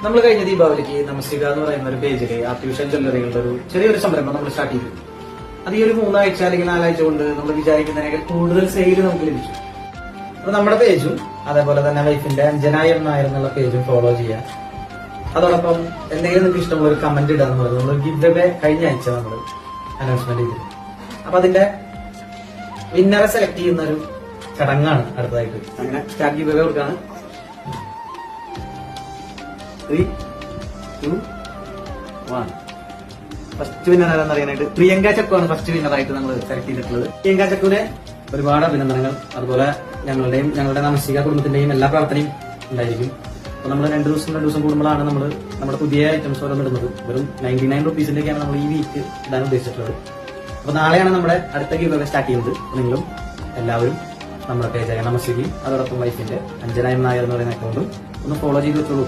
നമ്മൾ കഴിഞ്ഞ ദീപാവലിക്ക് നമസ്തിക എന്ന് പറയുന്ന ഒരു പേജില് ആർട്ടിഫിഷ്യൽ ജ്വല്ലറികളുടെ ഒരു ചെറിയൊരു സംരംഭം നമ്മൾ സ്റ്റാർട്ട് ചെയ്തു. അത് ഈ ഒരു 3 ആഴ്ച അല്ലെങ്കിൽ 4 ആഴ്ച കൊണ്ട് നമ്മൾ വിചാരിക്കുന്നതിനേക്കാൾ കൂടുതൽ സെയിൽ നമുക്ക് ലഭിച്ചു. അപ്പൊ നമ്മുടെ പേജും അതേപോലെ തന്നെ വൈഫിന്റെ അഞ്ജനായം നായർ എന്നുള്ള പേജും ഫോളോ ചെയ്യാം. അതോടൊപ്പം എന്തെങ്കിലും നിങ്ങൾക്ക് ഇഷ്ടമുള്ള ഒരു കമന്റ് ഇടാന്ന് പറയുന്നത് നമ്മൾ ഗിവ് അവേ കഴിഞ്ഞ ആഴ്ച നമ്മൾ അനൗൺസ്മെന്റ് ചെയ്തു. അപ്പൊ അതിന്റെ വിന്നറെ സെലക്ട് ചെയ്യുന്ന ഒരു ചടങ്ങാണ് അടുത്തതായിട്ട്. അങ്ങനെ സ്റ്റാർട്ട് ഗിവ് അവേ കൊടുക്കാണ്. 3, 2, 1. ഫസ്റ്റ് വിന്നർ ആരെന്ന് അറിയാനായിട്ട് പ്രിയങ്ക ചക്കുവാണ് ഫസ്റ്റ് വിന്നറായിട്ട് നമ്മൾ സെലക്ട് ചെയ്തിട്ടുള്ളത്. പ്രിയങ്ക ചക്കുവിനെ ഒരുപാട് അഭിനന്ദനങ്ങൾ. അതുപോലെ ഞങ്ങളുടെ നമസ്തിക കുടുംബത്തിന്റെയും എല്ലാ പ്രാർത്ഥനയും ഉണ്ടായിരിക്കും. അപ്പൊ നമ്മൾ 2 ദിവസം കൂടുമ്പോഴാണ് നമ്മൾ നമ്മുടെ പുതിയ ഐറ്റംസ് ഓരോന്നും ഇടുന്നത്. വെറും 99 റുപ്പീസിന്റെയൊക്കെയാണ് നമ്മൾ ഈ വീക്ക് ഇടാൻ ഉദ്ദേശിച്ചിട്ടുള്ളത്. അപ്പൊ നാളെയാണ് നമ്മുടെ അടുത്ത ഗീവ് അവേ സ്റ്റാർട്ട് ചെയ്യുന്നത്. നിങ്ങളും എല്ലാവരും നമ്മുടെ പേജായ നമസ്തികയും അതോടൊപ്പം വൈഫിന്റെ അഞ്ജനായം നായർ എന്ന് പറയുന്ന അക്കൗണ്ടും ഒന്ന് ഫോളോ ചെയ്ത് വെച്ചോളൂ.